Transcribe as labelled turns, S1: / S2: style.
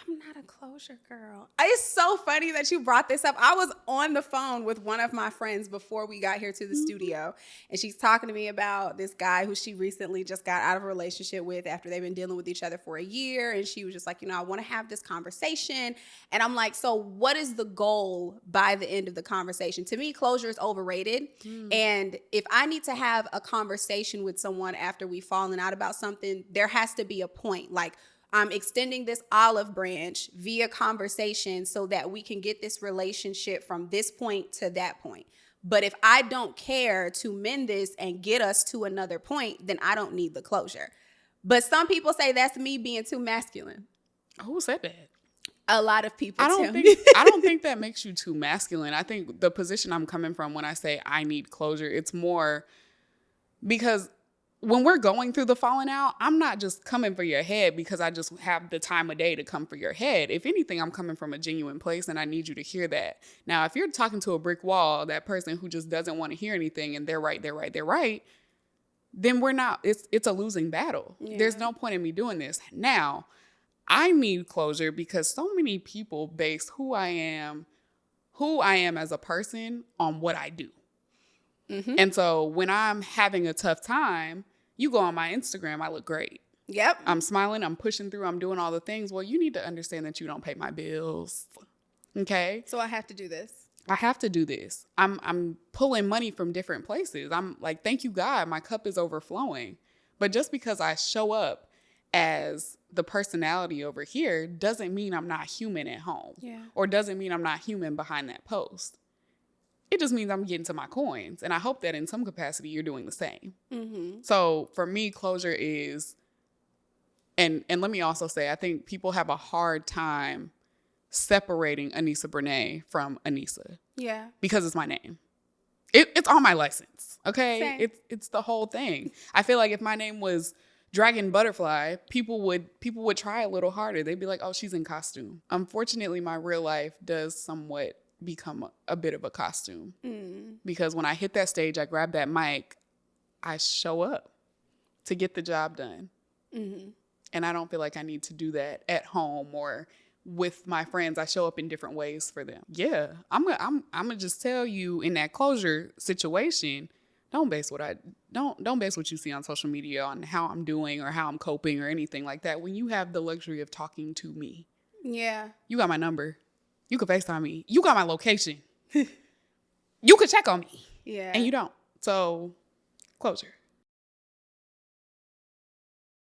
S1: I'm not a closure girl. It's so funny that you brought this up. I was on the phone with one of my friends before we got here to the studio, and she's talking to me about this guy who she recently just got out of a relationship with after they've been dealing with each other for a year. And she was just like, I want to have this conversation. And I'm like, so what is the goal by the end of the conversation? To me, closure is overrated. And if I need to have a conversation with someone after we've fallen out about something, there has to be a point. Like, I'm extending this olive branch via conversation so that we can get this relationship from this point to that point. But if I don't care to mend this and get us to another point, then I don't need the closure. But some people say that's me being too masculine.
S2: Who said that?
S1: A lot of people
S2: I don't think that makes you too masculine. I think the position I'm coming from when I say I need closure, it's more because when we're going through the falling out, I'm not just coming for your head because I just have the time of day to come for your head. If anything, I'm coming from a genuine place and I need you to hear that. Now, if you're talking to a brick wall, that person who just doesn't want to hear anything and they're right, then we're not, it's a losing battle. Yeah. There's no point in me doing this. Now, I need closure because so many people base who I am as a person on what I do. Mm-hmm. And so when I'm having a tough time, you go on my Instagram, I look great.
S1: Yep.
S2: I'm smiling, I'm pushing through, I'm doing all the things. Well, you need to understand that you don't pay my bills. Okay?
S1: So I have to do this.
S2: I have to do this. I'm pulling money from different places. I'm like, thank you, God, my cup is overflowing. But just because I show up as the personality over here doesn't mean I'm not human at home.
S1: Yeah.
S2: Or doesn't mean I'm not human behind that post. It just means I'm getting to my coins. And I hope that in some capacity, you're doing the same. Mm-hmm. So for me, closure is, and let me also say, I think people have a hard time separating Anissa Brene from Anissa.
S1: Yeah.
S2: Because it's my name. It's on my license. Okay.
S1: Same.
S2: It's the whole thing. I feel like if my name was Dragon Butterfly, people would try a little harder. They'd be like, oh, she's in costume. Unfortunately, my real life does somewhat become a bit of a costume. Because when I hit that stage, I grab that mic, I show up to get the job done. Mm-hmm. And I don't feel like I need to do that at home or with my friends. I show up in different ways for them. Yeah, I'm gonna just tell you in that closure situation, don't base what you see on social media on how I'm doing or how I'm coping or anything like that. When you have the luxury of talking to me,
S1: yeah,
S2: you got my number. You could FaceTime me. You got my location. You could check on me.
S1: Yeah.
S2: And you don't. So, closure.